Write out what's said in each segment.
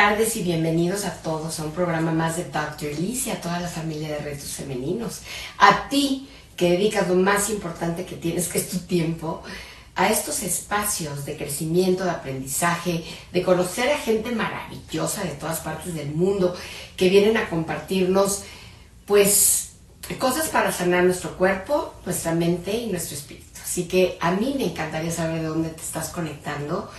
tardes y bienvenidos a todos a un programa más de Dr. Lizi, a toda la familia de Retos Femeninos. A ti, que dedicas lo más importante que tienes, que es tu tiempo, a estos espacios de crecimiento, de aprendizaje, de conocer a gente maravillosa de todas partes del mundo, que vienen a compartirnos, pues, cosas para sanar nuestro cuerpo, nuestra mente y nuestro espíritu. Así que a mí me encantaría saber de dónde te estás conectando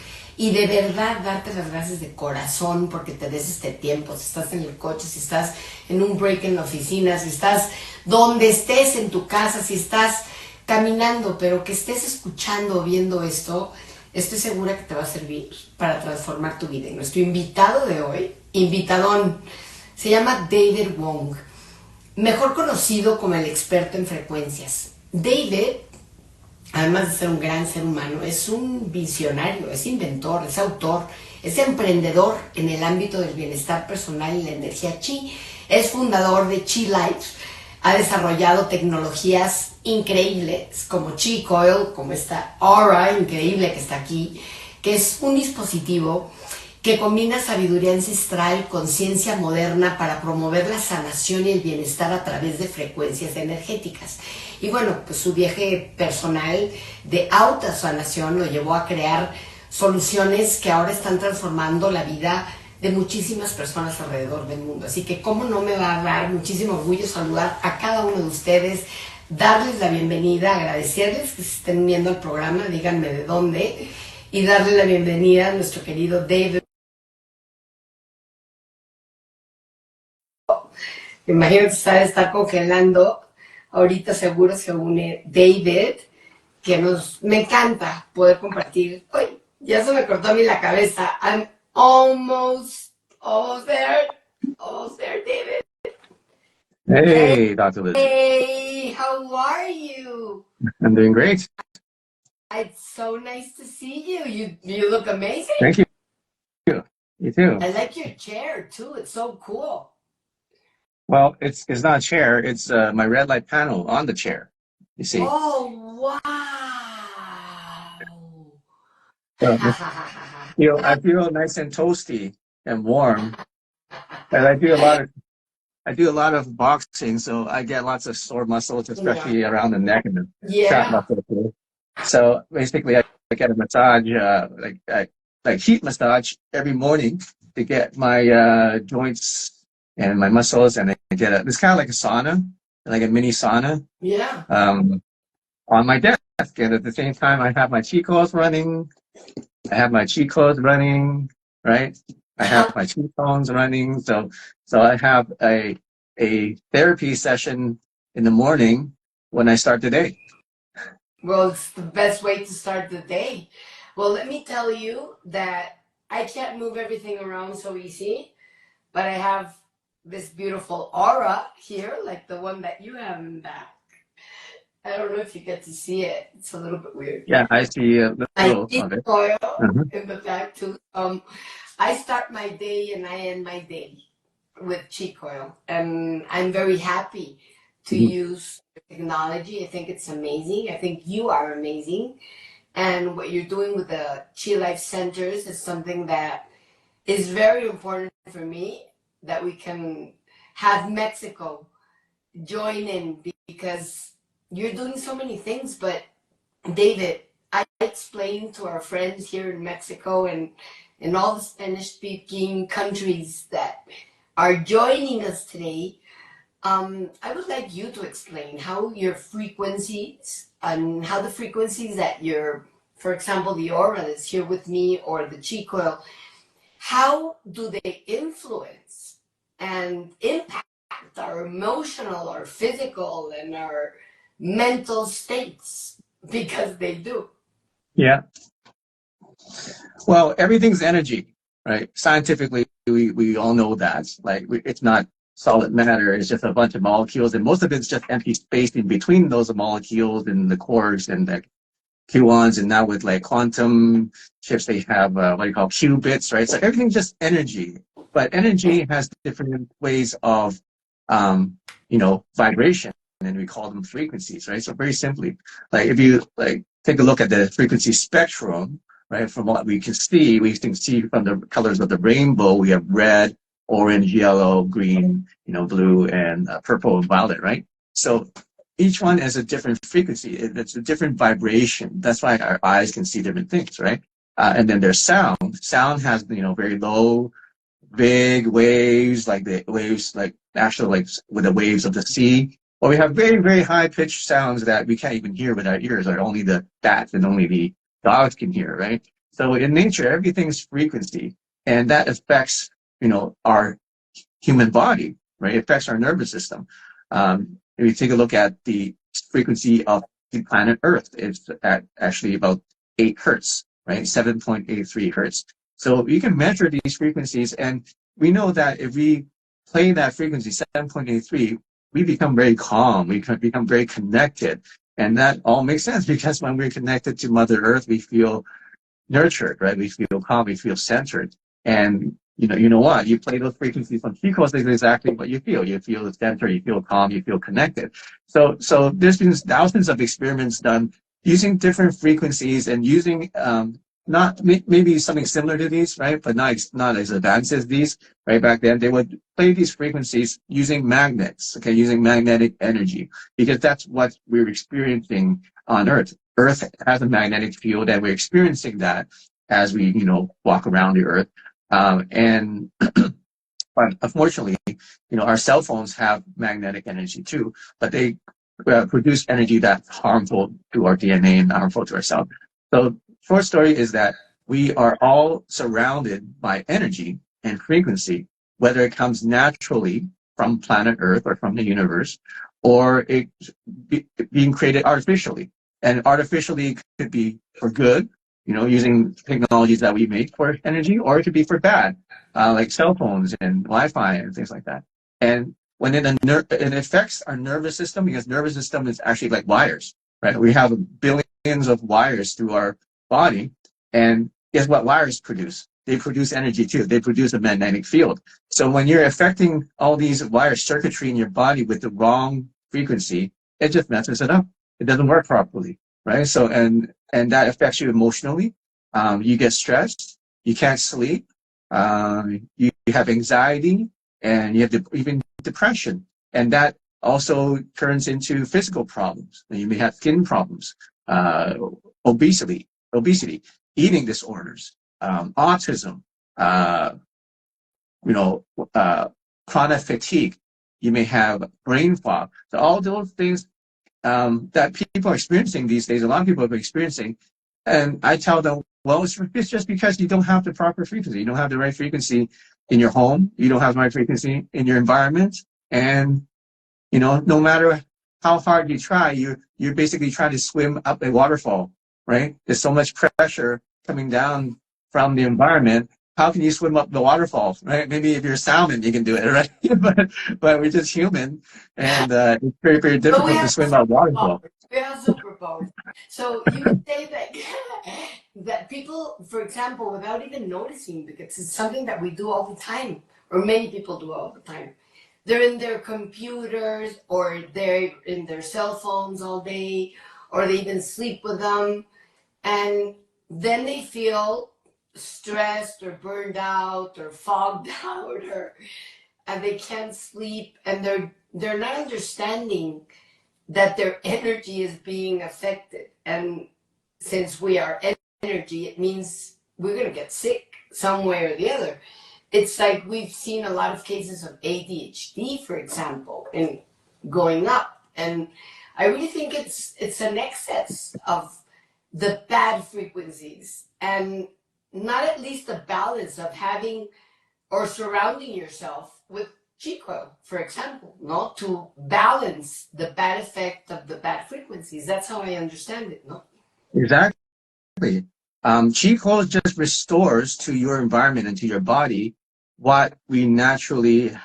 y de verdad darte las gracias de corazón porque te des este tiempo. Si estás en el coche, si estás en un break en la oficina, si estás donde estés en tu casa, si estás caminando, pero que estés escuchando o viendo esto, estoy segura que te va a servir para transformar tu vida. Y nuestro invitado de hoy, invitadón, se llama David Wong, mejor conocido como el experto en frecuencias. David, además de ser un gran ser humano, es un visionario, es inventor, es autor, es emprendedor en el ámbito del bienestar personal y la energía Qi. Es fundador de Qi Life, ha desarrollado tecnologías increíbles como Qi Coil, como esta Aura increíble que está aquí, que es un dispositivo que combina sabiduría ancestral con ciencia moderna para promover la sanación y el bienestar a través de frecuencias energéticas. Y bueno, pues su viaje personal de autosanación lo llevó a crear soluciones que ahora están transformando la vida de muchísimas personas alrededor del mundo. Así que cómo no me va a dar muchísimo orgullo saludar a cada uno de ustedes, darles la bienvenida, agradecerles que se estén viendo el programa, díganme de dónde, y darle la bienvenida a nuestro querido David. Imagínate estar congelando. Ahorita seguro se une David, que me encanta poder compartir. ¡Uy! Ya se me cortó a mí la cabeza. I'm almost there, David. Hey, Dr. Liz. Hey, how are you? I'm doing great. It's so nice to see you. You look amazing. Thank you. You too. I like your chair too. It's so cool. Well, it's not a chair. It's my red light panel on the chair. You see. Oh, wow. So, I feel nice and toasty and warm. And I do a lot of boxing, so I get lots of sore muscles, especially around the neck and the trap muscle. So basically, I get a massage, like heat massage every morning to get my joints and my muscles, and I get it's kind of like a sauna, like a mini sauna. Yeah. On my desk, and at the same time, I have my Qi coils running. Right? I have my Qi tones running. So I have a therapy session in the morning when I start the day. Well, it's the best way to start the day. Well, let me tell you that I can't move everything around so easy, but I have this beautiful aura here, like the one that you have in back. I don't know if you get to see it. It's a little bit weird. Yeah, I see a little of it. Oil in the back too. I start my day and I end my day with Qi Coil, and I'm very happy to use technology. I think it's amazing. I think you are amazing, and what you're doing with the Qi Life Centers is something that is very important for me, that we can have Mexico join in, because you're doing so many things. But David, I explained to our friends here in Mexico and in all the Spanish-speaking countries that are joining us today, I would like you to explain how your frequencies and how the frequencies that for example, the aura that's here with me or the Qi Coil, how do they influence and impact our emotional, our physical, and our mental states? Because they do. Yeah. Well, everything's energy, right? Scientifically, we all know that. Like, it's not solid matter. It's just a bunch of molecules, and most of it's just empty space in between those molecules and the quarks and the QAns. And now with like quantum chips, they have what you call qubits, right? So everything's just energy. But energy has different ways of, vibration, and we call them frequencies, right? So very simply, like if you take a look at the frequency spectrum, right? From what we can see from the colors of the rainbow, we have red, orange, yellow, green, blue, and purple and violet, right? So each one has a different frequency. It's a different vibration. That's why our eyes can see different things, right? And then there's sound. Sound has, very low, big waves, like the waves, like actually like with the waves of the sea. Or we have very, very high pitched sounds that we can't even hear with our ears, or only the bats and only the dogs can hear, right? So in nature, everything's frequency, and that affects, our human body, right? It affects our nervous system. If you take a look at the frequency of the planet Earth, it's at actually about 8 hertz, right? 7.83 hertz. So you can measure these frequencies, and we know that if we play that frequency, 7.83, we become very calm, we become very connected. And that all makes sense, because when we're connected to Mother Earth, we feel nurtured, right? We feel calm, we feel centered. And you know what? You play those frequencies on Chico's, is exactly what you feel. You feel the center, you feel calm, you feel connected. So there's been thousands of experiments done using different frequencies and using not maybe something similar to these, right? But not as advanced as these, right? Back then, they would play these frequencies using magnets, okay, using magnetic energy, because that's what we're experiencing on Earth. Earth has a magnetic field, and we're experiencing that as we, walk around the Earth. But unfortunately, our cell phones have magnetic energy too, but they produce energy that's harmful to our DNA and harmful to ourselves. So short story is that we are all surrounded by energy and frequency, whether it comes naturally from planet Earth or from the universe, or it being created artificially. And artificially could be for good, using technologies that we make for energy, or it could be for bad, like cell phones and Wi-Fi and things like that. And when it affects our nervous system, because nervous system is actually like wires, right? We have billions of wires through our body, and guess what wires produce? They produce energy too. They produce a magnetic field. So when you're affecting all these wire circuitry in your body with the wrong frequency, it just messes it up. It doesn't work properly, right? So and that affects you emotionally. You get stressed. You can't sleep. You have anxiety, and you have even depression, and that also turns into physical problems. You may have skin problems, obesity, eating disorders, autism, chronic fatigue. You may have brain fog. So all those things that people are experiencing these days, a lot of people are experiencing, and I tell them, well, it's just because you don't have the proper frequency. You don't have the right frequency in your home. You don't have the right frequency in your environment. And, no matter how hard you try, you're basically trying to swim up a waterfall, right? There's so much pressure coming down from the environment. How can you swim up the waterfall, right? Maybe if you're a salmon, you can do it, right? but we're just human, and it's very, very difficult to swim up waterfall. We have superpowers. So you would say that that people, for example, without even noticing, because it's something that we do all the time, or many people do all the time, they're in their computers, or they're in their cell phones all day, or they even sleep with them, and then they feel stressed or burned out or fogged out, and they can't sleep, and they're not understanding that their energy is being affected. And since we are energy, it means we're going to get sick some way or the other. It's like we've seen a lot of cases of ADHD, for example, in going up. And I really think it's an excess of the bad frequencies, and not at least the balance of having or surrounding yourself with Chico, for example, no, to balance the bad effect of the bad frequencies. That's how I understand it, no? Exactly. Chico just restores to your environment and to your body what we naturally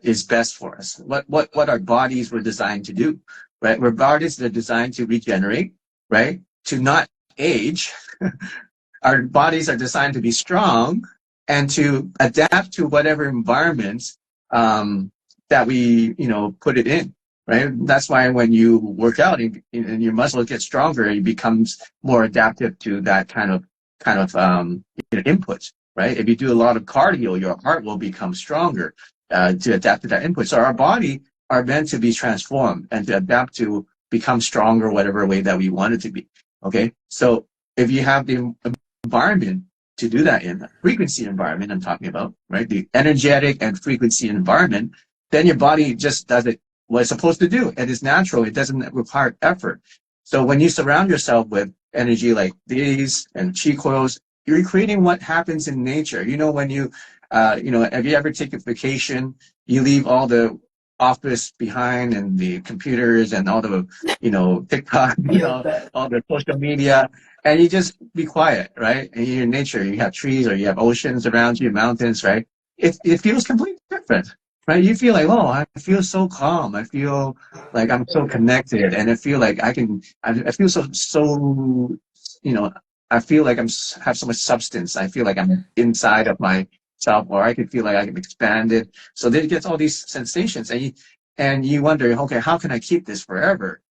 is best for us. What our bodies were designed to do, right? Our bodies are designed to regenerate, right? To not age. Our bodies are designed to be strong and to adapt to whatever environments that we, put it in, right? That's why when you work out and your muscles get stronger, it becomes more adaptive to that kind of kind of inputs, right? If you do a lot of cardio, your heart will become stronger to adapt to that input. So our body are meant to be transformed and to adapt to become stronger, whatever way that we want it to be. Okay, so if you have the environment to do that in, frequency environment I'm talking about, right? The energetic and frequency environment, then your body just does it what it's supposed to do. It is natural. It doesn't require effort. So when you surround yourself with energy like these and chi coils, you're creating what happens in nature. You know, when you, have you ever taken vacation? You leave all the office behind and the computers and all the, TikTok, all the social media, and you just be quiet, right? And you're in nature. You have trees or you have oceans around you, mountains, right? It feels completely different. Right, you feel like, oh, I feel so calm. I feel like I'm so connected, and I feel like I feel so, I feel like have so much substance. I feel like I'm inside of myself, or I can feel like I can expand it. So then it gets all these sensations, and you wonder, okay, how can I keep this forever?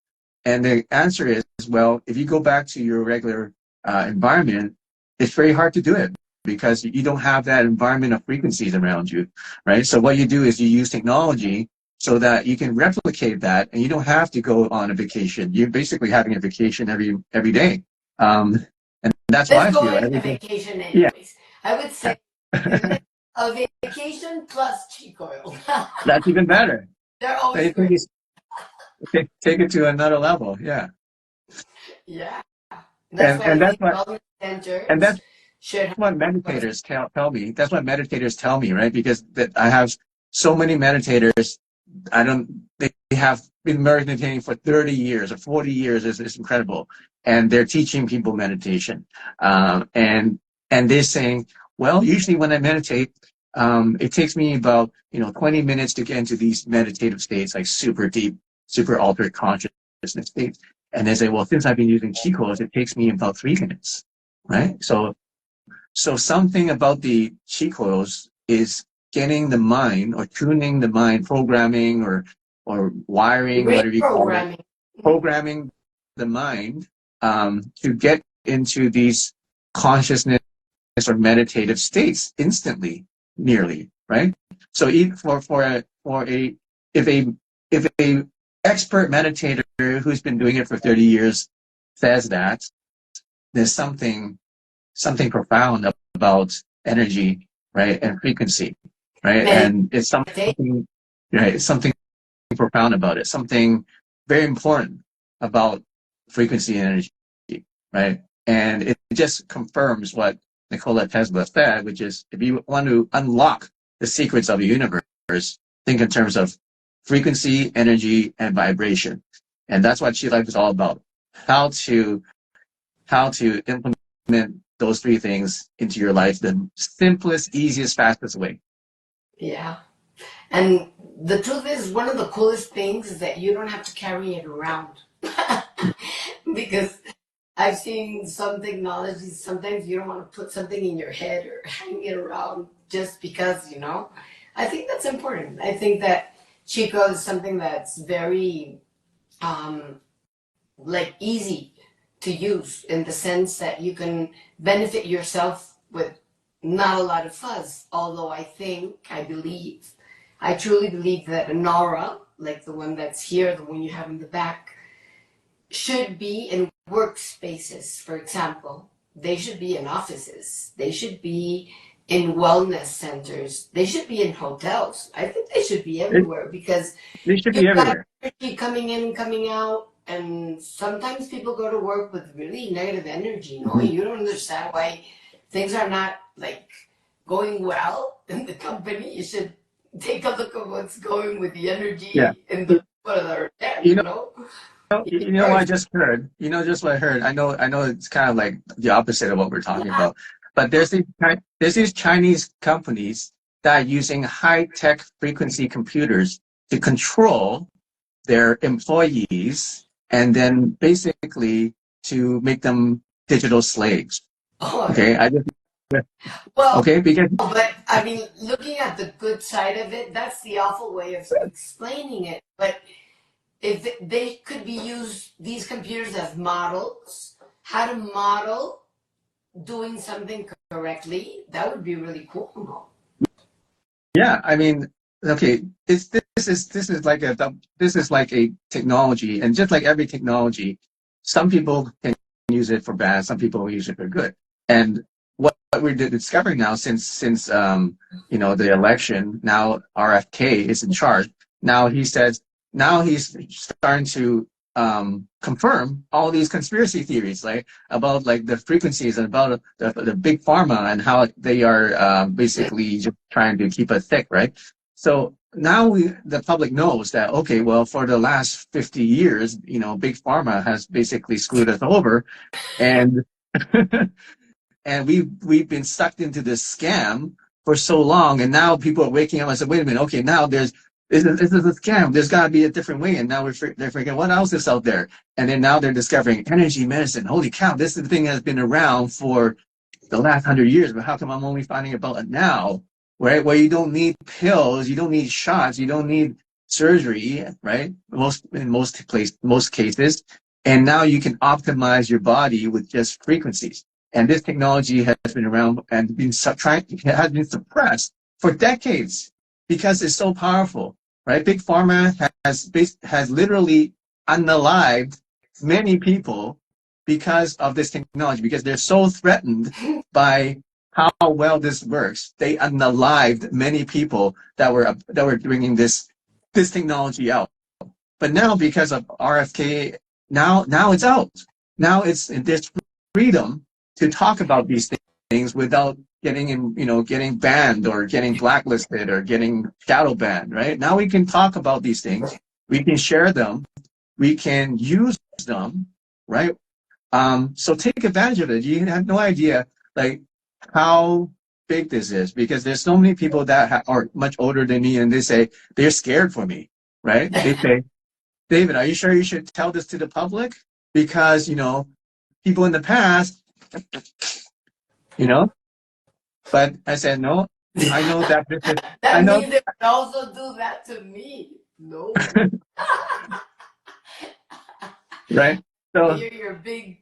And the answer is, well, if you go back to your regular environment, it's very hard to do it, because you don't have that environment of frequencies around you, right? So what you do is you use technology so that you can replicate that, and you don't have to go on a vacation. You're basically having a vacation every day, and that's why I feel. Let's go on a vacation anyways. Yeah. I would say a vacation plus cheek oil. That's even better. They're always great. Take it to another level. Yeah. Yeah. That's what meditators tell me. That's what meditators tell me, right? Because I have so many meditators. They have been meditating for 30 years or 40 years. It's incredible. And they're teaching people meditation. And they're saying, well, usually when I meditate, it takes me about, 20 minutes to get into these meditative states, like super deep, super altered consciousness states. And they say, well, since I've been using chi coils, it takes me about 3 minutes, right? So something about the chi coils is getting the mind, or tuning the mind, programming or wiring, whatever you call it, programming the mind to get into these consciousness or meditative states instantly, nearly, right? So even if a expert meditator who's been doing it for 30 years says that, there's something profound about energy, right, and frequency, right? And it's something, right? It's something profound about it. Something very important about frequency and energy, right? And it just confirms what Nikola Tesla said, which is, if you want to unlock the secrets of the universe, think in terms of frequency, energy, and vibration. And that's what Chi Life is all about. How to implement those 3 things into your life the simplest, easiest, fastest way. Yeah. And the truth is, one of the coolest things is that you don't have to carry it around. Because I've seen some technologies, sometimes you don't want to put something in your head or hang it around just because, I think that's important. I think that Chico is something that's very, easy to use, in the sense that you can benefit yourself with not a lot of fuzz. Although I truly believe that an aura, like the one that's here, the one you have in the back, should be in workspaces, for example. They should be in offices. They should be in wellness centers. They should be in hotels. I think they should be everywhere, because they should be everywhere. Energy coming in, coming out, and sometimes people go to work with really negative energy. You don't understand why things are not going well in the company. You should take a look at what's going with the energy in the people that are there. You know what I just heard? Just what I heard. I know it's kind of like the opposite of what we're talking about. But there's these Chinese companies that are using high-tech frequency computers to control their employees, and then basically to make them digital slaves. Okay, but I mean, looking at the good side of it, that's the awful way of explaining it. But if they could be used, these computers as models, how to model doing something correctly, that would be really cool. No? Yeah, I mean, okay, this is like a technology, and just like every technology, some people can use it for bad, some people use it for good. And what we're discovering now, since the election, now RFK is in charge. Now he says, now he's starting to confirm all these conspiracy theories, like about like the frequencies and about the big pharma and how they are basically just trying to keep us sick, right? So now the public knows that, okay, well, for the last 50 years, big pharma has basically screwed us over, and and we've been sucked into this scam for so long, and now people are waking up and say, wait a minute, okay, now this is a scam. There's got to be a different way, and now they're freaking, what else is out there? And then now they're discovering energy medicine. Holy cow, this thing has been around for the last 100 years, but how come I'm only finding about it now? Right, where you don't need pills, you don't need shots, you don't need surgery, right? In most cases, and now you can optimize your body with just frequencies. And this technology has been around and has been suppressed for decades because it's so powerful, right? Big pharma has literally unalived many people because of this technology, because they're so threatened by how well this works. They unalived many people that were bringing this technology out. But now, because of RFK, now it's out. Now there's freedom to talk about these things without getting banned or getting blacklisted or getting shadow banned, right? Now we can talk about these things. We can share them. We can use them, right? So take advantage of it. You have no idea, like, how big this is, because there's so many people that are much older than me, and they say they're scared for me, right? They say, David, are you sure you should tell this to the public? Because, people in the past, but I said, no, I know that this is, that means they would also do that to me. No. Right? So you're a big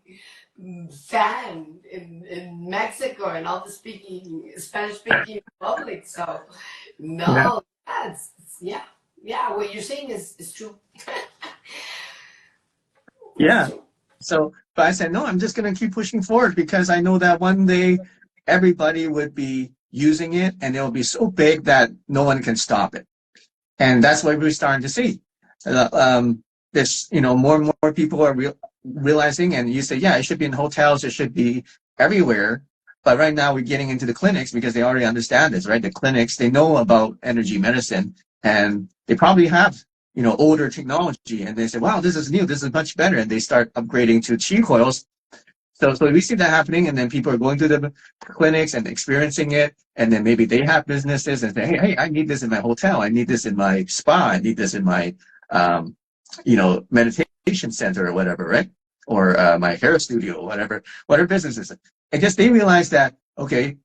fan in Mexico and all the Spanish-speaking public. So, no, yeah. What you're saying is true. Yeah. So, but I said, no, I'm just going to keep pushing forward, because I know that one day everybody would be using it, and it'll be so big that no one can stop it. And that's what we're starting to see. This, more and more people are realizing, and you say, yeah, it should be in hotels, it should be everywhere. But right now we're getting into the clinics, because they already understand this, right? The clinics, they know about energy medicine, and they probably have, older technology, and they say, wow, this is new, this is much better. And they start upgrading to chi coils. So we see that happening, and then people are going to the clinics and experiencing it, and then maybe they have businesses and say, hey, I need this in my hotel, I need this in my spa, I need this in my, meditation center or whatever, right? Or my hair studio, whatever business is. I guess they realize that, okay,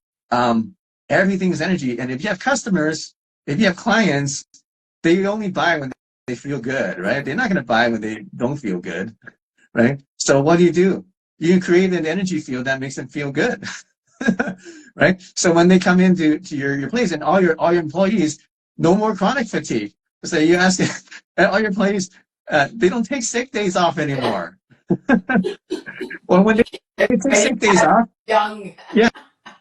everything is energy, and if you have customers, if you have clients, they only buy when they feel good, right? They're not going to buy when they don't feel good, right? So what do? You create an energy field that makes them feel good, right? So when they come into your place, and all your employees, no more chronic fatigue. So you ask all your employees, they don't take sick days off anymore. Well, when they take sick days off, yeah,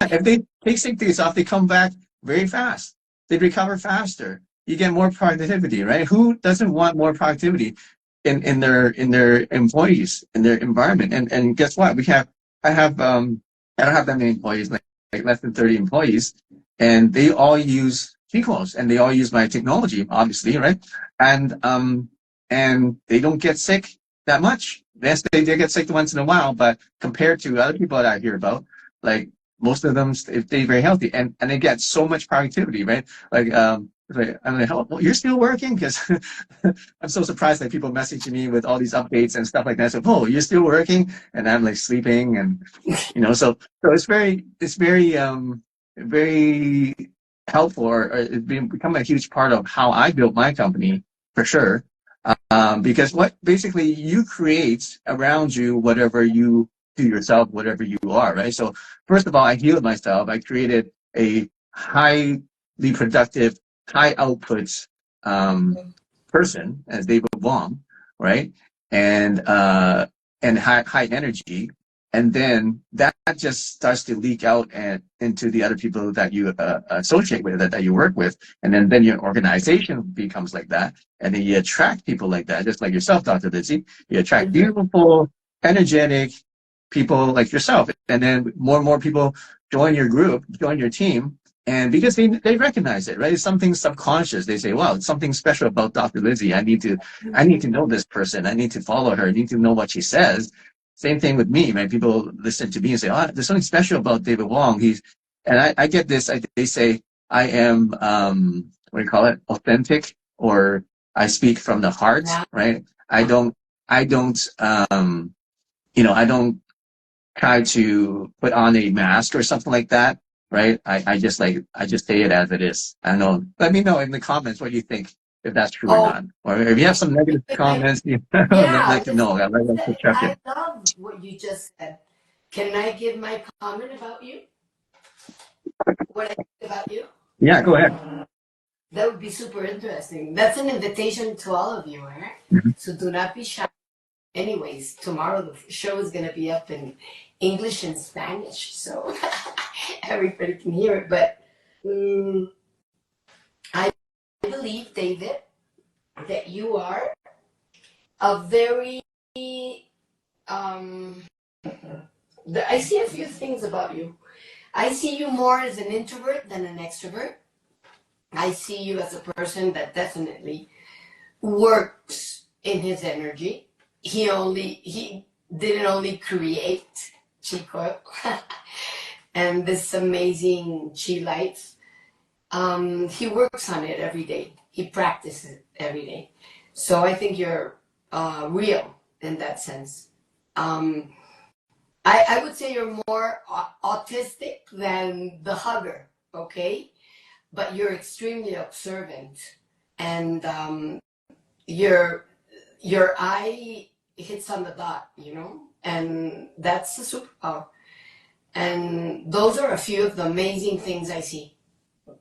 if they take sick days off, they come back very fast. They recover faster. You get more productivity, right? Who doesn't want more productivity in their employees, in their environment? And guess what? I don't have that many employees, like less than 30 employees, and they all use Kikos, and they all use my technology, obviously, right? And they don't get sick that much. Yes, they get sick once in a while, but compared to other people that I hear about, like, most of them stay very healthy, and they get so much productivity, right? Like, I'm like, well, you're still working? Because I'm so surprised that people message me with all these updates and stuff like that. So, oh, you're still working? And I'm like sleeping, and so it's very very helpful, or it's become a huge part of how I built my company, for sure. Because what basically you create around you, whatever you to yourself whatever you are, right? So first of all, I healed myself. I created a highly productive, high output person as David Wong, right? And high energy. And then that just starts to leak out and into the other people that you associate with, that you work with. And then your organization becomes like that. And then you attract people like that, just like yourself, Dr. Lizi. You attract beautiful, energetic people like yourself. And then more and more people join your group, join your team. And because they recognize it, right? It's something subconscious. They say, wow, it's something special about Dr. Lizi. I need to know this person. I need to follow her. I need to know what she says. Same thing with me, right? People listen to me and say, oh, there's something special about David Wong. I get this, they say, I am, what do you call it? Authentic, or I speak from the heart, right? I don't try to put on a mask or something like that, right? I just say it as it is. I don't know. Let me know in the comments what you think, if that's true or not. Or if you have some negative comments, I'd like to know. I'd like to check it. I love what you just said. Can I give my comment about you? What I think about you? Yeah, go ahead. That would be super interesting. That's an invitation to all of you, right? So do not be shy. Anyways, tomorrow the show is going to be up in English and Spanish, so everybody can hear it. But I believe, David, that you are a very I see a few things about you. I see you more as an introvert than an extrovert. I see you as a person that definitely works in his energy. He didn't only create Chico and this amazing chi lights. He works on it every day. He practices it every day. So I think you're real in that sense. I would say you're more autistic than the hugger, okay? But you're extremely observant, and your eye hits on the dot, and that's a superpower. And those are a few of the amazing things I see,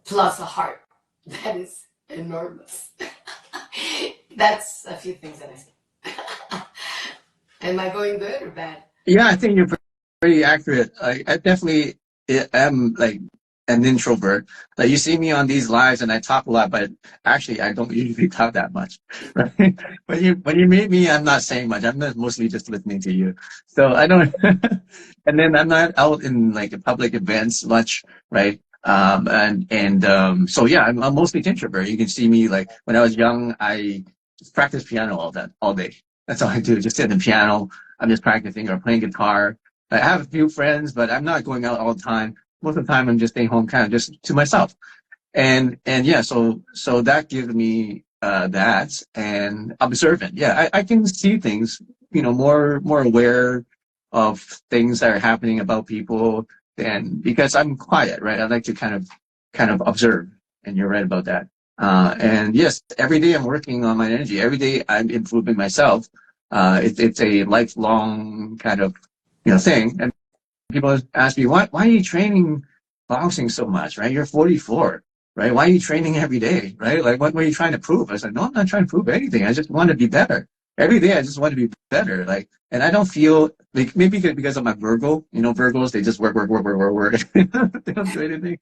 plus a heart that is enormous. That's a few things that I see. Am I going good or bad? Yeah, I think you're pretty accurate. I definitely am like an introvert. Like, you see me on these lives and I talk a lot, but actually I don't usually talk that much, right? When you meet me, I'm not saying much. I'm mostly just listening to you. So I don't, and then I'm not out in like public events much, right? So yeah, I'm mostly introvert. You can see me, like when I was young, I just practiced piano all day. That's all I do. Just sit in the piano. I'm just practicing or playing guitar. I have a few friends, but I'm not going out all the time. Most of the time, I'm just staying home, kind of just to myself. And yeah, so that gives me that, and observant. Yeah, I can see things, more aware of things that are happening about people, and because I'm quiet, right? I like to kind of observe, and you're right about that. And yes, every day I'm working on my energy. Every day I'm improving myself. It's a lifelong kind of thing. And people ask me, why are you training boxing so much, right? You're 44, right? Why are you training every day, right? Like, what were you trying to prove? I said, no, I'm not trying to prove anything. I just want to be better. Every day I just want to be better. Like, and I don't feel like, maybe because of my Virgo, Virgos, they just work. They don't do anything.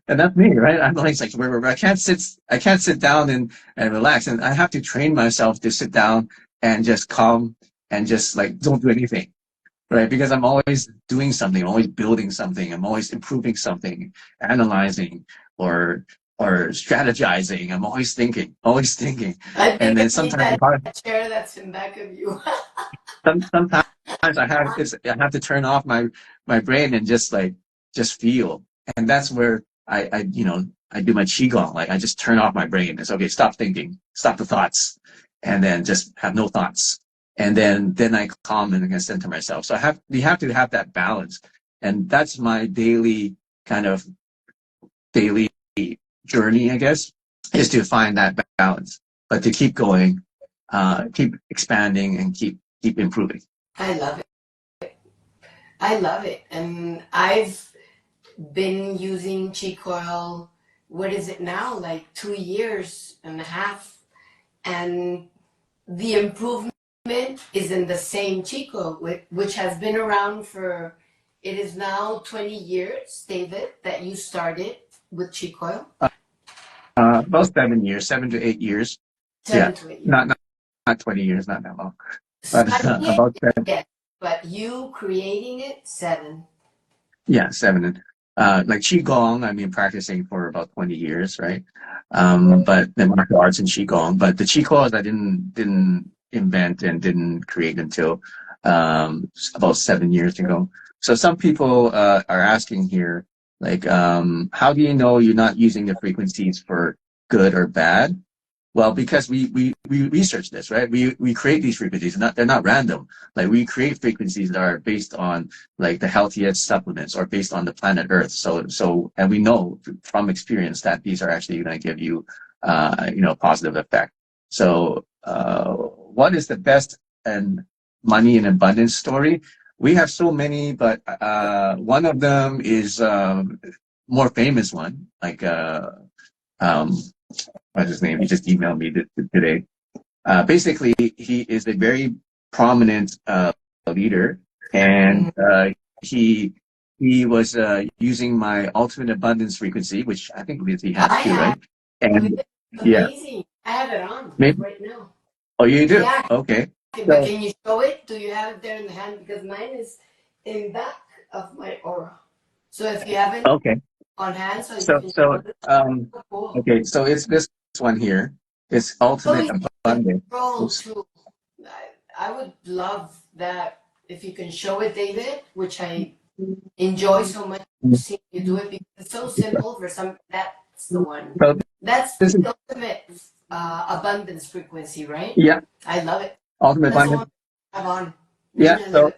And that's me, right? I'm like I can't sit down and relax. And I have to train myself to sit down and just calm and just like don't do anything, right? Because I'm always doing something, I'm always building something, I'm always improving something, analyzing or strategizing. I'm always thinking. And then sometimes that chair that's in back of you. sometimes I have to turn off my brain and just feel. And that's where I do my qigong. Like, I just turn off my brain. It's okay, stop thinking, stop the thoughts, and then just have no thoughts. And then I calm and I center myself. So we have to have that balance. And that's my daily journey, I guess, is to find that balance, but to keep going, keep expanding, and keep improving. I love it. I love it. And I've been using cheek oil, what is it now? Like 2 years and a half. And the improvement is in the same cheek oil, which has been around for, it is now 20 years, David, that you started with cheek oil. About 7 years, 7 to 8 years. 7 to 8 years. Not 20 years, not that long. But Starting about it, 7. yes, but you creating it, 7. Yeah, 7. Like Qigong, I've been practicing for about 20 years, right? But the martial arts and Qigong, but the Qigong I didn't invent and didn't create until about 7 years ago. So some people are asking here, like, how do you know you're not using the frequencies for good or bad? Well, because we research this, right? We create these frequencies. They're not random. Like, we create frequencies that are based on like the healthiest supplements or based on the planet Earth. And we know from experience that these are actually going to give you, positive effect. So, what is the best and money and abundance story? We have so many, but one of them is more famous one, like what's his name? He just emailed me today. Basically, he is a very prominent leader, and he was using my ultimate abundance frequency, which I think Lizi has too, right? And amazing. I have it on right now. Oh, you do? Yeah. Okay. But can you show it? Do you have it there in the hand? Because mine is in back of my aura. So if you have it on hand, okay, so it's this one here. It's ultimate abundance. I would love that if you can show it, David, which I enjoy so much seeing you do it because it's so simple for some. That's the one. That's the ultimate abundance frequency, right? Yeah. I love it. Ultimate abundance. On. Yeah. So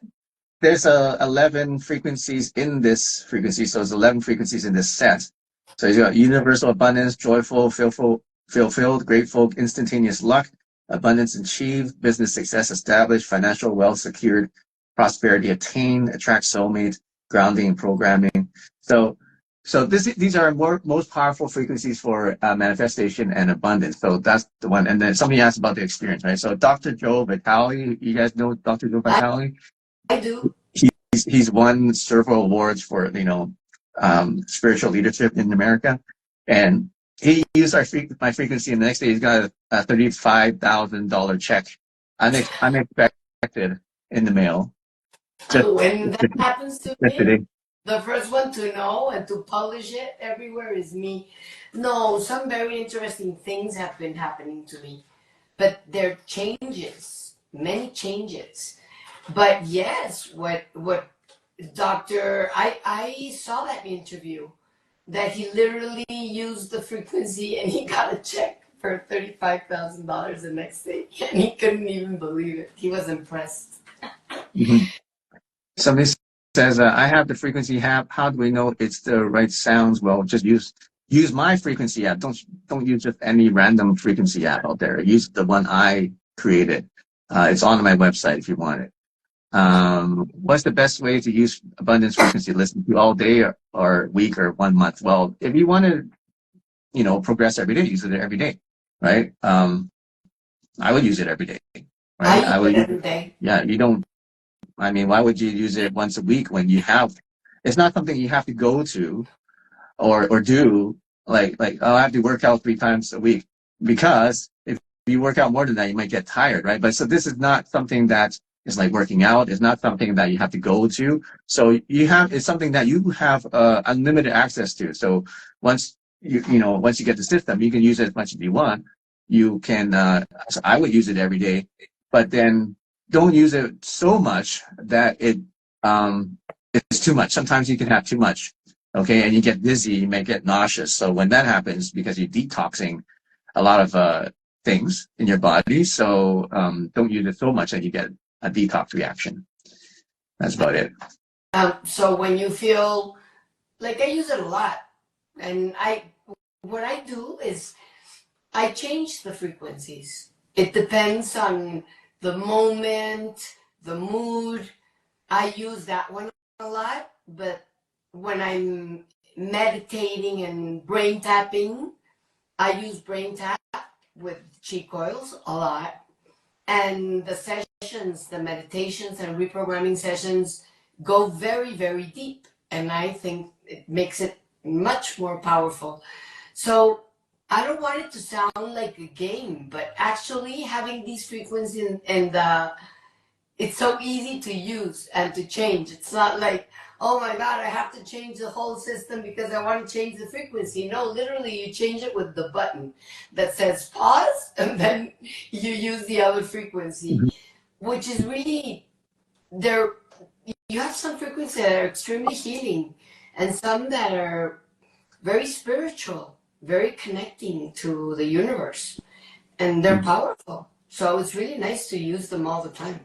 there's 11 frequencies in this frequency. So it's 11 frequencies in this set. So you got universal abundance, joyful, fulfilled, grateful, instantaneous luck, abundance achieved, business success established, financial wealth secured, prosperity attained, attract soulmate, grounding and programming. So these are most powerful frequencies for manifestation and abundance. So that's the one. And then somebody asked about the experience, right? So Dr. Joe Vitale, you guys know Dr. Joe Vitale? I do. He's won several awards for spiritual leadership in America, and he used my frequency, and the next day he's got a $35,000 check, unexpected, in the mail. When that happens to me, the first one to know and to publish it everywhere is me. No, some very interesting things have been happening to me, but there are changes, many changes. But yes, what Doctor, I saw that interview that he literally used the frequency and he got a check for $35,000 the next day, and he couldn't even believe it. He was impressed. Somebody says, I have the frequency app. How do we know it's the right sounds? Well, just use my frequency app. Don't use just any random frequency app out there. Use the one I created. It's on my website if you want it. What's the best way to use abundance frequency? Listen to all day or week or 1 month? Well, if you want to, progress every day, use it every day, right? I would use it every day, right? I use it every day. Yeah, you don't. I mean, why would you use it once a week when you have? It's not something you have to go to, or do. Like oh, I have to work out 3 times a week, because if you work out more than that, you might get tired, right? But so this is not something that is like working out. It's not something that you have to go to. So it's something that you have unlimited access to. So once once you get the system, you can use it as much as you want. You can. So I would use it every day, but then don't use it so much that it's too much. Sometimes you can have too much, okay, and you get dizzy, you may get nauseous. So when that happens, because you're detoxing a lot of things in your body, so don't use it so much that you get a detox reaction. That's about it. So when you feel like, I use it a lot, and what I do is I change the frequencies. It depends on the moment, the mood. I use that one a lot, but when I'm meditating and brain tapping, I use brain tap with chi coils a lot. And the sessions, the meditations and reprogramming sessions go very, very deep. And I think it makes it much more powerful. So I don't want it to sound like a game, but actually having these frequencies and it's so easy to use and to change. It's not like, oh my God, I have to change the whole system because I want to change the frequency. No, literally you change it with the button that says pause and then you use the other frequency, which is really there. You have some frequencies that are extremely healing and some that are very spiritual, very connecting to the universe, and they're powerful. So it's really nice to use them all the time.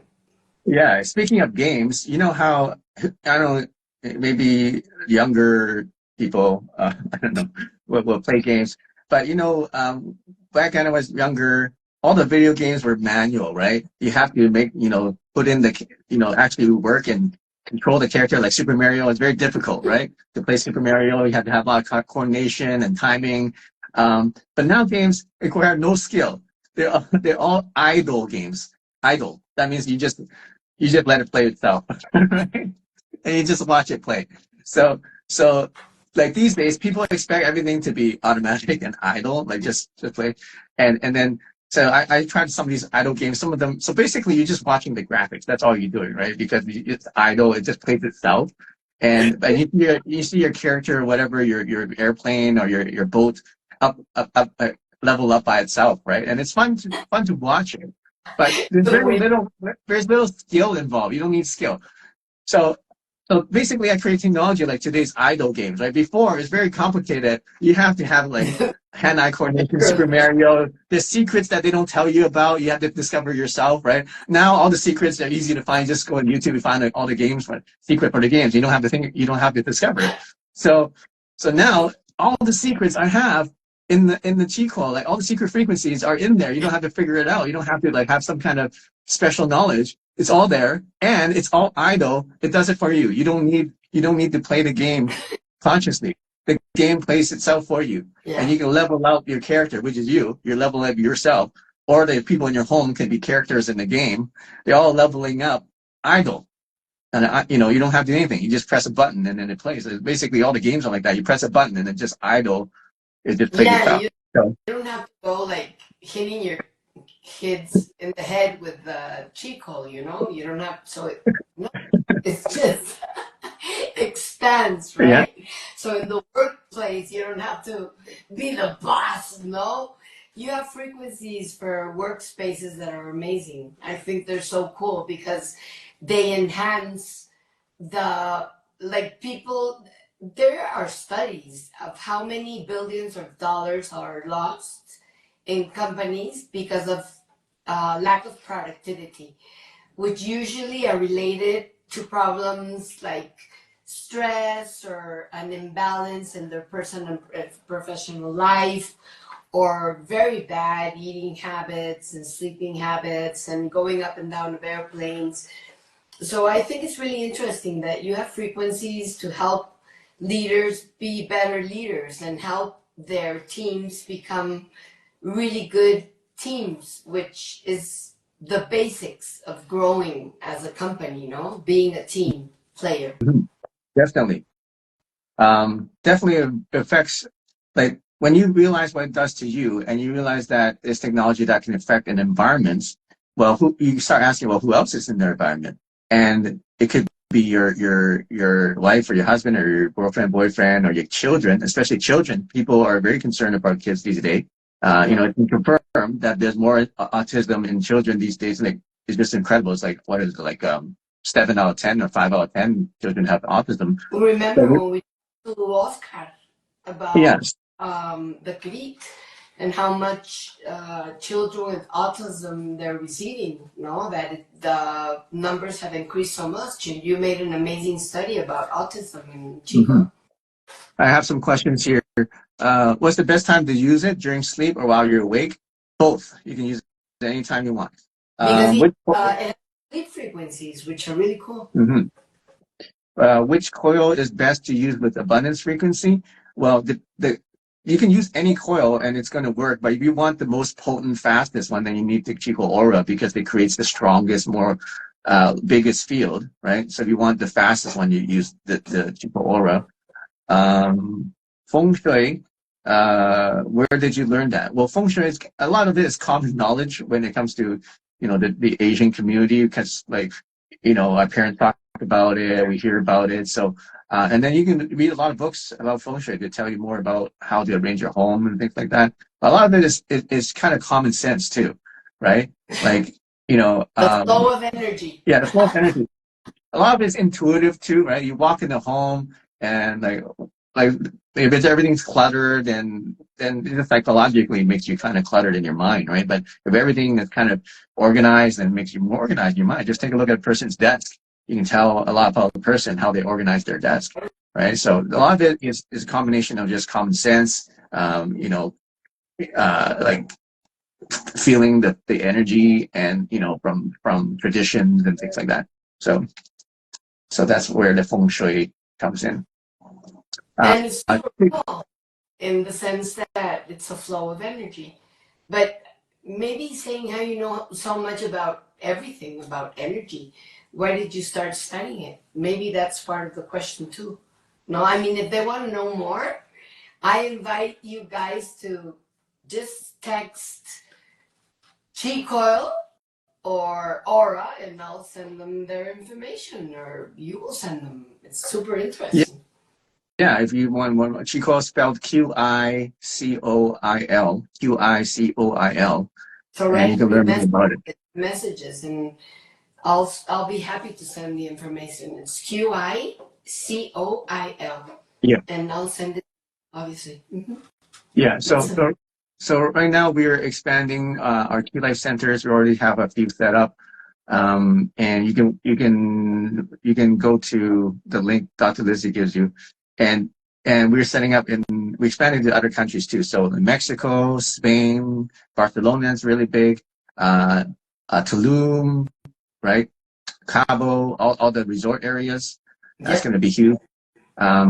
Yeah, speaking of games, you know how, I don't know, maybe younger people, I don't know, will play games, but you know, back when I was younger, all the video games were manual, right? You have to make, you know, put in the, you know, actually work and control the character. Like Super Mario is very difficult, right? To play Super Mario, you have to have a lot of coordination and timing. But now games require no skill. They're all idle games. Idle. That means you just let it play itself, right? And you just watch it play. So like these days, people expect everything to be automatic and idle, like just play. And then, so I tried some of these idle games, some of them. So basically you're just watching the graphics. That's all you're doing, right? Because it's idle. It just plays itself. And you see your character or whatever, your airplane or your boat level up by itself, right? And it's fun to watch it. But there's little skill involved. You don't need skill. So basically I create technology like today's idle games, right? Before it's very complicated. You have to have like hand-eye coordination, Super Mario. There's secrets that they don't tell you about. You have to discover yourself, right? Now all the secrets are easy to find. Just go on YouTube and find like, all the games, secret for the games. You don't have to think, you don't have to discover it. So now all the secrets I have in the Chi call, like all the secret frequencies are in there. You don't have to figure it out. You don't have to like have some kind of special knowledge. It's all there, and it's all idle. It does it for you. You don't need to play the game consciously. The game plays itself for you, and you can level out your character, which is you. You're leveling up yourself, or the people in your home can be characters in the game. They're all leveling up idle. And you know, you don't have to do anything. You just press a button and then it plays. Basically, all the games are like that. You press a button and it just idle. It just plays itself. You don't have to go like hitting your kids in the head with the Chico, you know? You don't have, it's just expands, right? Yeah. So in the workplace, you don't have to be the boss, no? You have frequencies for workspaces that are amazing. I think they're so cool because they enhance people. There are studies of how many billions of dollars are lost in companies because of lack of productivity, which usually are related to problems like stress or an imbalance in their personal and professional life, or very bad eating habits and sleeping habits and going up and down of airplanes. So I think it's really interesting that you have frequencies to help leaders be better leaders and help their teams become really good teams, which is the basics of growing as a company, you know, being a team player. Definitely. Definitely affects, like when you realize what it does to you and you realize that it's technology that can affect an environment, well, you start asking, well, who else is in their environment? And it could be your wife or your husband or your girlfriend, boyfriend, or your children, especially children. People are very concerned about kids these days. You know, it can confirm that there's more autism in children these days. Like, it's just incredible. It's like, what is it, like 7 out of 10 or 5 out of 10 children have autism. Remember when we talked to Oscar about the CRIT and how much children with autism they're receiving, no? That the numbers have increased so much, and you made an amazing study about autism in Chico. I have some questions here. What's the best time to use it, during sleep or while you're awake? Both. You can use it anytime you want. Because it has sleep frequencies, which are really cool. which coil is best to use with abundance frequency? Well, you can use any coil and it's going to work, but if you want the most potent, fastest one, then you need the Chico Aura because it creates the strongest, more biggest field, right? So if you want the fastest one, you use the Chico Aura. Feng Shui, where did you learn that? Well, Feng Shui, a lot of it is common knowledge when it comes to, the Asian community, because our parents talk about it, we hear about it. So, and then you can read a lot of books about Feng Shui to tell you more about how to arrange your home and things like that. A lot of it is kind of common sense too, right? Like, the flow of energy. Yeah, the flow of energy. A lot of it is intuitive too, right? You walk in the home and like if everything's cluttered, then it psychologically makes you kind of cluttered in your mind, right? But if everything is kind of organized and makes you more organized in your mind, just take a look at a person's desk. You can tell a lot about the person, how they organize their desk, right? So a lot of it is a combination of just common sense, like feeling the energy and, from traditions and things like that. So that's where the Feng Shui comes in. And it's super cool in the sense that it's a flow of energy. But maybe saying how you know so much about everything, about energy, why did you start studying it? Maybe that's part of the question too. No, I mean, if they want to know more, I invite you guys to just text Chi Coil or Aura and I'll send them their information, or you will send them. It's super interesting. Yeah, if you want one, Chi Coil spelled QICOIL, QICOIL. So and you can learn more about it. Messages, and I'll be happy to send the information. It's QICOIL. Yeah. And I'll send it, obviously. Mm-hmm. Yeah. So right now we're expanding our Key Life centers. We already have a few set up, and you can go to the link Dr. Lizi gives you, and we're setting up we're expanding to other countries too. So in Mexico, Spain, Barcelona is really big, Tulum, right? Cabo, all the resort areas. That's going to be huge.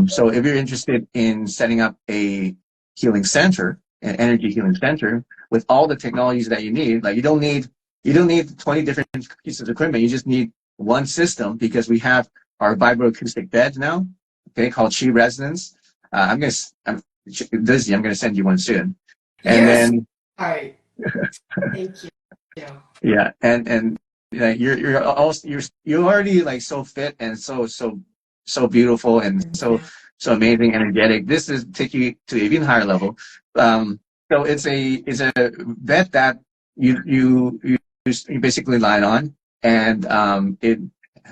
So if you're interested in setting up a healing center, an energy healing center with all the technologies that you need, like you don't need 20 different pieces of equipment. You just need one system, because we have our vibroacoustic beds now, okay, called Chi Resonance. Lizi, I'm going to send you one soon. And then, all right. Thank you. Yeah, and you're already like so fit and so beautiful and so amazing, energetic. This is take you to an even higher level. So it's a bed that you basically lie on, and it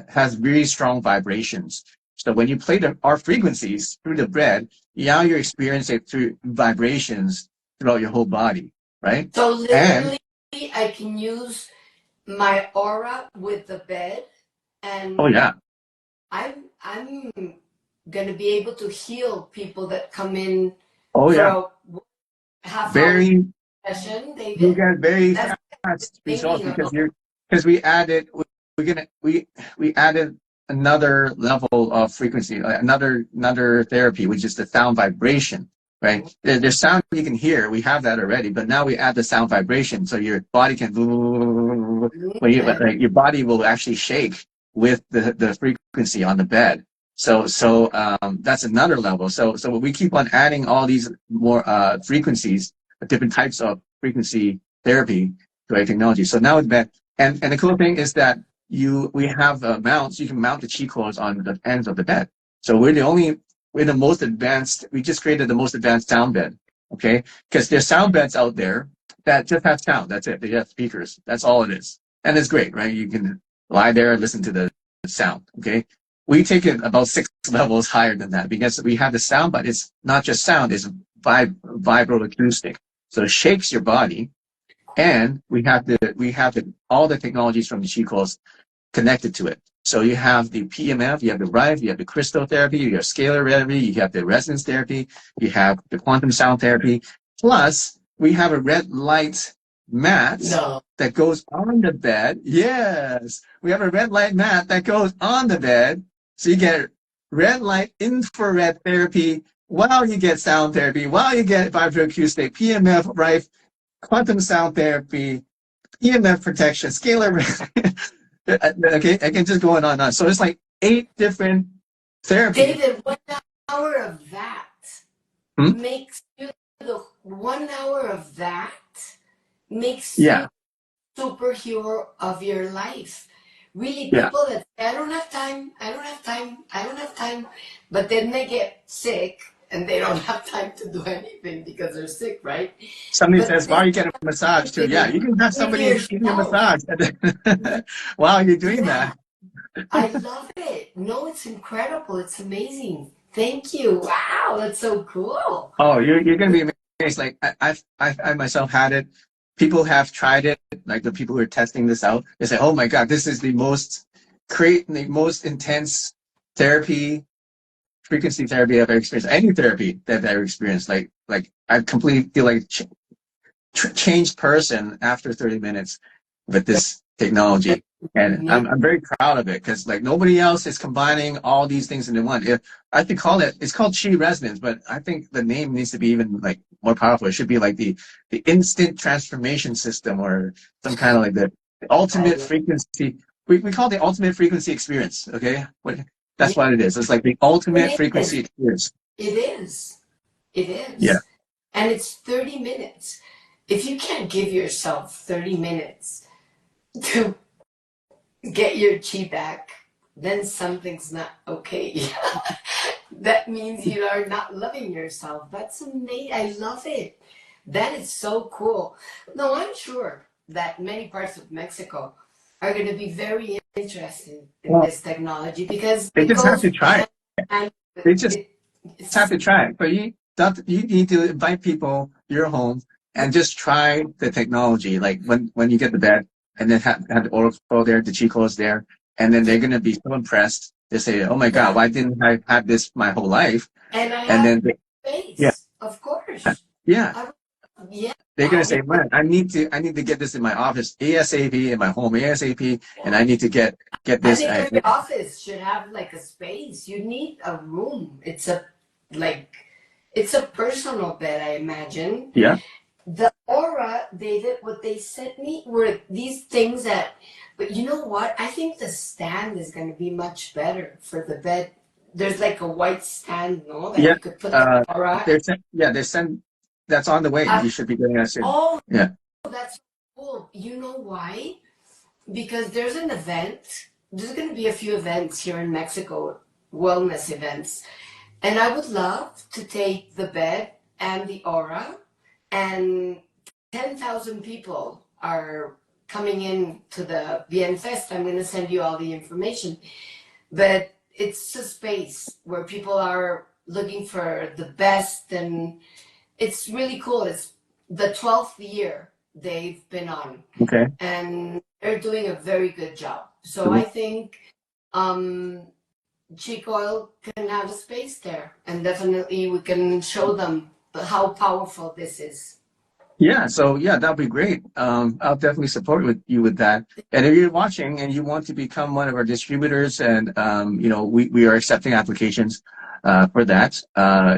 has very strong vibrations. So when you play our frequencies through the bed, now you experience it through vibrations throughout your whole body, right? So literally, I can use my aura with the bed, and oh yeah, I'm gonna be able to heal people that come in. Oh yeah, half very session. You get very fast results because we added we added another level of frequency, another therapy, which is the sound vibration. Right, there's sound you can hear. We have that already, but now we add the sound vibration, so your body can, your body will actually shake with the frequency on the bed. So that's another level. So we keep on adding all these more frequencies, different types of frequency therapy to our technology. So now it's bed, and the cool thing is that we have mounts. You can mount the Chi coils on the ends of the bed. So we're the most advanced. We just created the most advanced sound bed, okay? Because there's sound beds out there that just have sound. That's it. They have speakers. That's all it is, and it's great, right? You can lie there and listen to the sound, okay? We take it about 6 levels higher than that, because we have the sound, but it's not just sound. It's vibroacoustic, so it shakes your body, and we have all the technologies from the Chi coils connected to it. So you have the PMF, you have the RIFE, you have the crystal therapy, you have scalar therapy, you have the resonance therapy, you have the quantum sound therapy. Plus, we have a red light mat that goes on the bed. Yes, we have a red light mat that goes on the bed. So you get red light infrared therapy, while you get sound therapy, while you get vibroacoustic, PMF, right, quantum sound therapy, EMF protection, scalar. Okay, I can just go on and on. So it's like 8 different therapies. David, 1 hour of that makes you the 1 hour of that makes you superhero of your life. Really, people that say, I don't have time, but then they get sick and they don't have time to do anything because they're sick, right? Somebody says, "Why are you getting a massage too?" Yeah, you can have somebody give you a massage while you're doing that. I love it. No, it's incredible. It's amazing. Thank you. Wow, that's so cool. Oh, you're going to be amazed. Like I myself had it. People have tried it. Like the people who are testing this out, they say, "Oh my God, this is the most intense frequency therapy I've ever experienced. Any therapy that I've ever experienced. Like I completely feel like changed person after 30 minutes with this technology." And I'm very proud of it because like nobody else is combining all these things into one. I could call it's called Chi resonance, but I think the name needs to be even like more powerful. It should be like the instant transformation system or some kind of like the ultimate frequency. We call it the ultimate frequency experience. Okay, that's what it is. It's like the ultimate frequency experience. It is. It is. Yeah. And it's 30 minutes. If you can't give yourself 30 minutes to get your chi back, then something's not okay. That means you are not loving yourself. That's amazing. I love it. That is so cool. No, I'm sure that many parts of Mexico are going to be very interested in this technology because they just have to try it. They just have to try it. But you need to invite people to your home and just try the technology. Like when you get to bed, and then have the oracle there, the chi clothes there, and then they're going to be so impressed. They say, "Oh my God, why didn't I have this my whole life?" And then space, of course. Yeah. They're going to say, "Man, I need to get this in my office ASAP, in my home ASAP, and I need to get this." I think every office should have like a space. You need a room. It's a personal bed, I imagine. Yeah. The aura, David, what they sent me were these things but you know what? I think the stand is going to be much better for the bed. There's like a white stand, no? That you could put the aura. That's on the way. You should be getting that soon. Oh, yeah. That's cool. You know why? Because there's an event. There's going to be a few events here in Mexico, wellness events. And I would love to take the bed and the aura, and 10,000 people are coming in to the Bien Fest. I'm going to send you all the information. But it's a space where people are looking for the best, and it's really cool. It's the 12th year they've been on. Okay. And they're doing a very good job. So I think Chic Oil can have a space there, and definitely we can show them how powerful this is. Yeah, so that'll be great. I'll definitely support you with that. And if you're watching and you want to become one of our distributors, and we are accepting applications for that.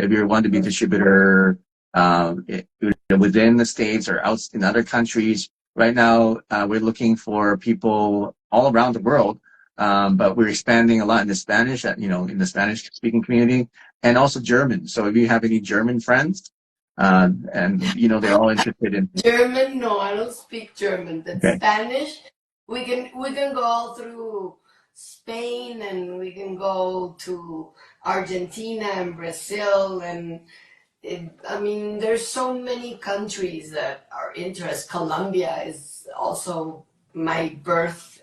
If you want to be a distributor within the States or out in other countries, right now we're looking for people all around the world. But we're expanding a lot in the Spanish, in the Spanish-speaking community, and also German. So if you have any German friends, and they're all interested in German. No, I don't speak German. But Spanish, we can go all through Spain, and we can go to Argentina and Brazil, and there's so many countries that are interested. Colombia is also my birth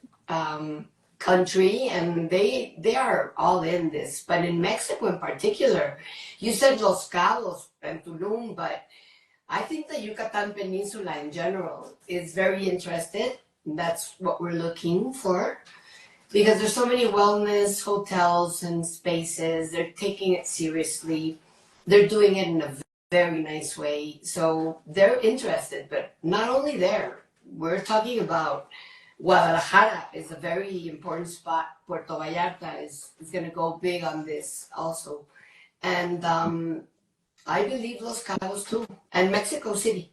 country, and they are all in this. But in Mexico in particular, you said Los Cabos and Tulum, but I think the Yucatan Peninsula in general is very interested. That's what we're looking for, because there's so many wellness hotels and spaces. They're taking it seriously. They're doing it in a very nice way. So they're interested, but not only there. We're talking about Guadalajara is a very important spot. Puerto Vallarta is going to go big on this also. And I believe Los Cabos too. And Mexico City.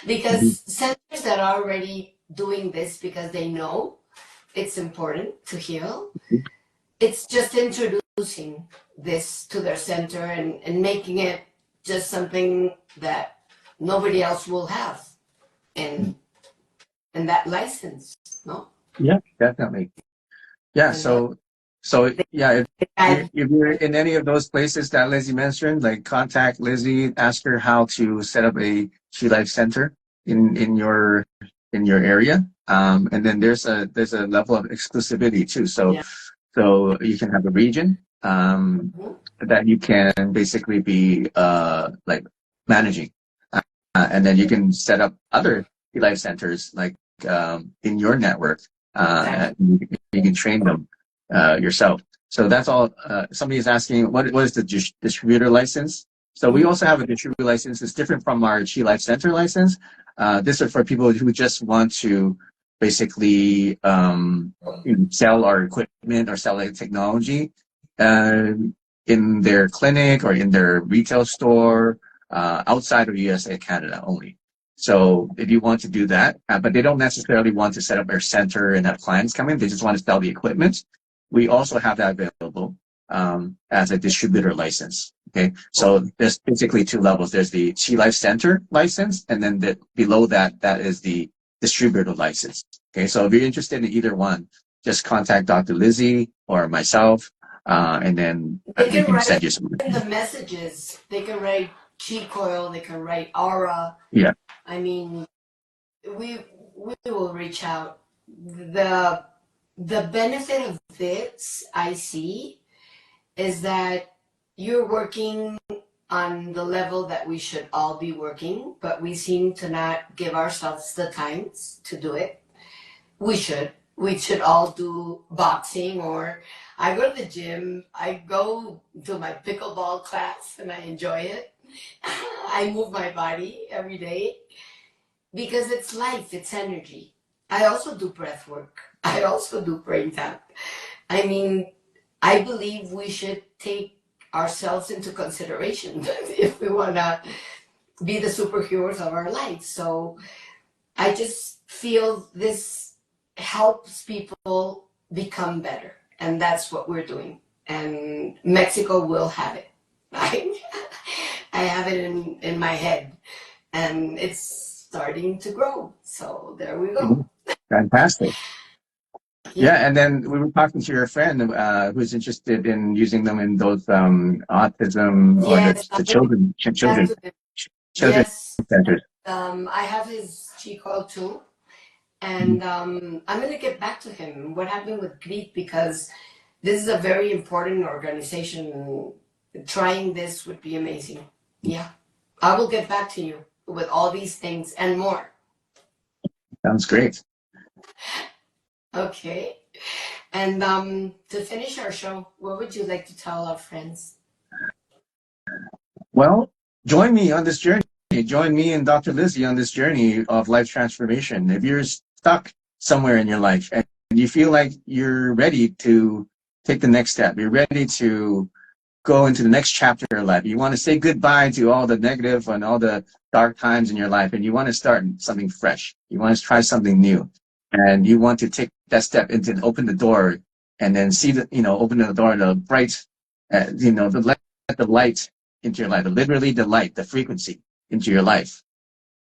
Because centers that are already doing this because they know it's important to heal, it's just introducing this to their center and making it just something that nobody else will have. And that license, no? Yeah, definitely. Yeah, so yeah, if you're in any of those places that Lizi mentioned, like contact Lizi, ask her how to set up a She Life Center in your area. And then there's a level of exclusivity too. So so you can have a region that you can basically be like managing. And then you can set up other She Life centers like in your network. You can train them yourself. So that's all. Somebody is asking, what is the distributor license? So we also have a distributor license. It's different from our She Life Center license. This is for people who just want to basically sell our equipment or sell our technology in their clinic or in their retail store outside of US and Canada only. So if you want to do that, but they don't necessarily want to set up their center and have clients come in, they just want to sell the equipment. We also have that available as a distributor license. Okay, so there's basically two levels. There's the She Life Center license, and then below that is the distributor license. Okay, so if you're interested in either one, just contact Dr. Lizi or myself, and then they can write send you some. The messages. They can write Chi Coil. They can write Aura. Yeah. I mean, we will reach out. The benefit of this, I see, is that you're working on the level that we should all be working, but we seem to not give ourselves the time to do it. We should all do boxing, or I go to the gym, I go to my pickleball class and I enjoy it. I move my body every day because it's life, it's energy. I also do breath work. I also do brain tap. I mean, I believe we should take ourselves into consideration if we want to be the superheroes of our life. So I just feel this helps people become better. And that's what we're doing. And Mexico will have it. I have it in my head. And it's starting to grow. So there we go. Fantastic. Yeah, and then we were talking to your friend who's interested in using them in those autism or the children yes. centers. I have his G-Coil too, and I'm going to get back to him. What happened with GRIT, because this is a very important organization. Trying this would be amazing. Yeah, I will get back to you with all these things and more. Sounds great. Okay. And to finish our show, what would you like to tell our friends? Well, join me on this journey. Join me and Dr. Lizi on this journey of life transformation. If you're stuck somewhere in your life and you feel like you're ready to take the next step, you're ready to go into the next chapter of life, you want to say goodbye to all the negative and all the dark times in your life, and you want to start something fresh, you want to try something new, and you want to take that step into open the door and then see open the door, the bright, let the light into your life, literally the light, the frequency into your life,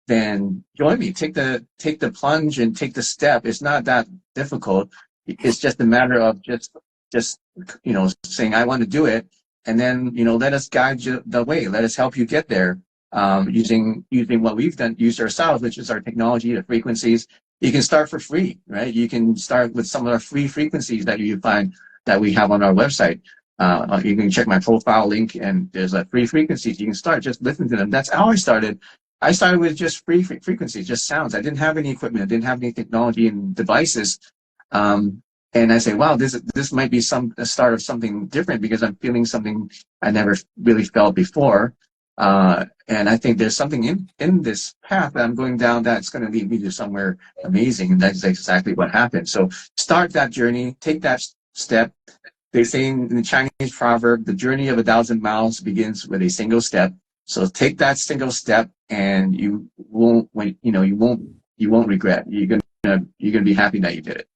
then join me. Take the plunge and take the step. It's not that difficult. It's just a matter of just saying, I want to do it. And then, let us guide you the way. Let us help you get there. Using what we've used ourselves, which is our technology, the frequencies. You can start for free, right? You can start with some of our free frequencies that you find that we have on our website. You can check my profile link, and there's free frequencies. You can start just listening to them. That's how I started. I started with just free frequencies, just sounds. I didn't have any equipment. I didn't have any technology and devices. And I say, wow, this might be a start of something different, because I'm feeling something I never really felt before. And I think there's something in this path that I'm going down that's going to lead me to somewhere amazing. And that's exactly what happened. So start that journey, take that step. They say in the Chinese proverb, the journey of 1,000 miles begins with a single step. So take that single step, and you won't regret. You're gonna be happy that you did it.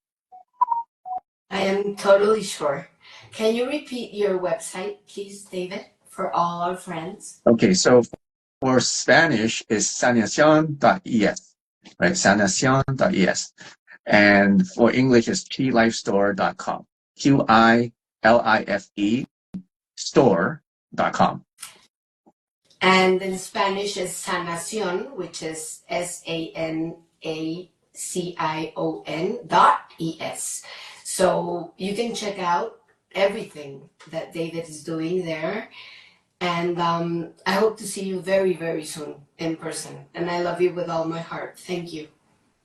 I am totally sure. Can you repeat your website, please, David, for all our friends? Okay, so for Spanish is sanacion.es, right? Sanacion.es. And for English is qlifestore.com. QILIFE store.com. And in Spanish is Sanacion, which is SANACION.ES. So you can check out everything that David is doing there. And I hope to see you very, very soon in person. And I love you with all my heart. Thank you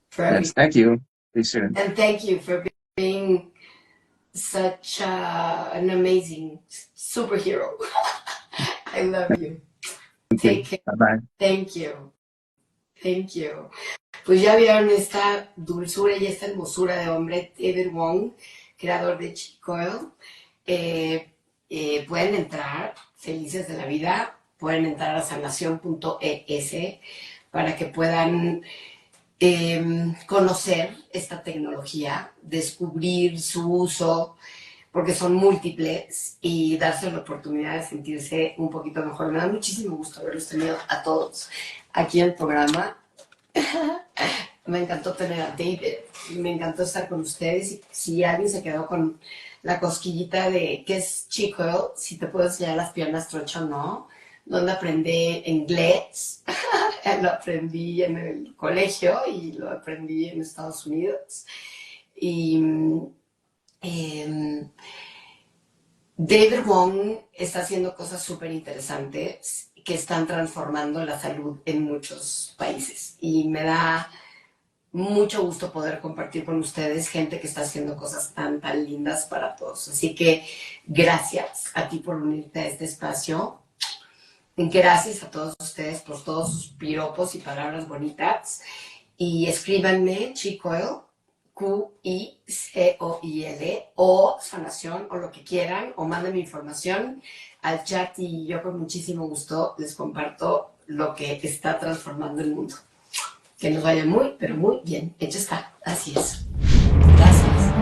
for everything. Yes, thank you. See you soon. And thank you for being such an amazing superhero. I love you. Take care. Bye-bye. Thank you. Thank you. Pues ya vieron esta dulzura y esta hermosura de hombre, David Wong, creador de Chicoil. Pueden entrar felices de la vida, pueden entrar a sanacion.es para que puedan conocer esta tecnología, descubrir su uso, porque son múltiples, y darse la oportunidad de sentirse un poquito mejor. Me da muchísimo gusto haberlos tenido a todos aquí en el programa. Me encantó tener a David, me encantó estar con ustedes. Y si alguien se quedó con la cosquillita de qué es Chicoil, si te puedo enseñar las piernas trocha o no, donde aprendí inglés, lo aprendí en el colegio y lo aprendí en Estados Unidos. Y David Wong está haciendo cosas súper interesantes que están transformando la salud en muchos países. Y me da mucho gusto poder compartir con ustedes gente que está haciendo cosas tan lindas para todos. Así que gracias a ti por unirte a este espacio. Gracias a todos ustedes por todos sus piropos y palabras bonitas. Y escríbanme Chicoil, QICOIL, o Sanacion, o lo que quieran, o mándenme información al chat y yo con muchísimo gusto les comparto lo que está transformando el mundo. Que nos vaya muy, pero muy bien. Hecho está. Así es. Gracias.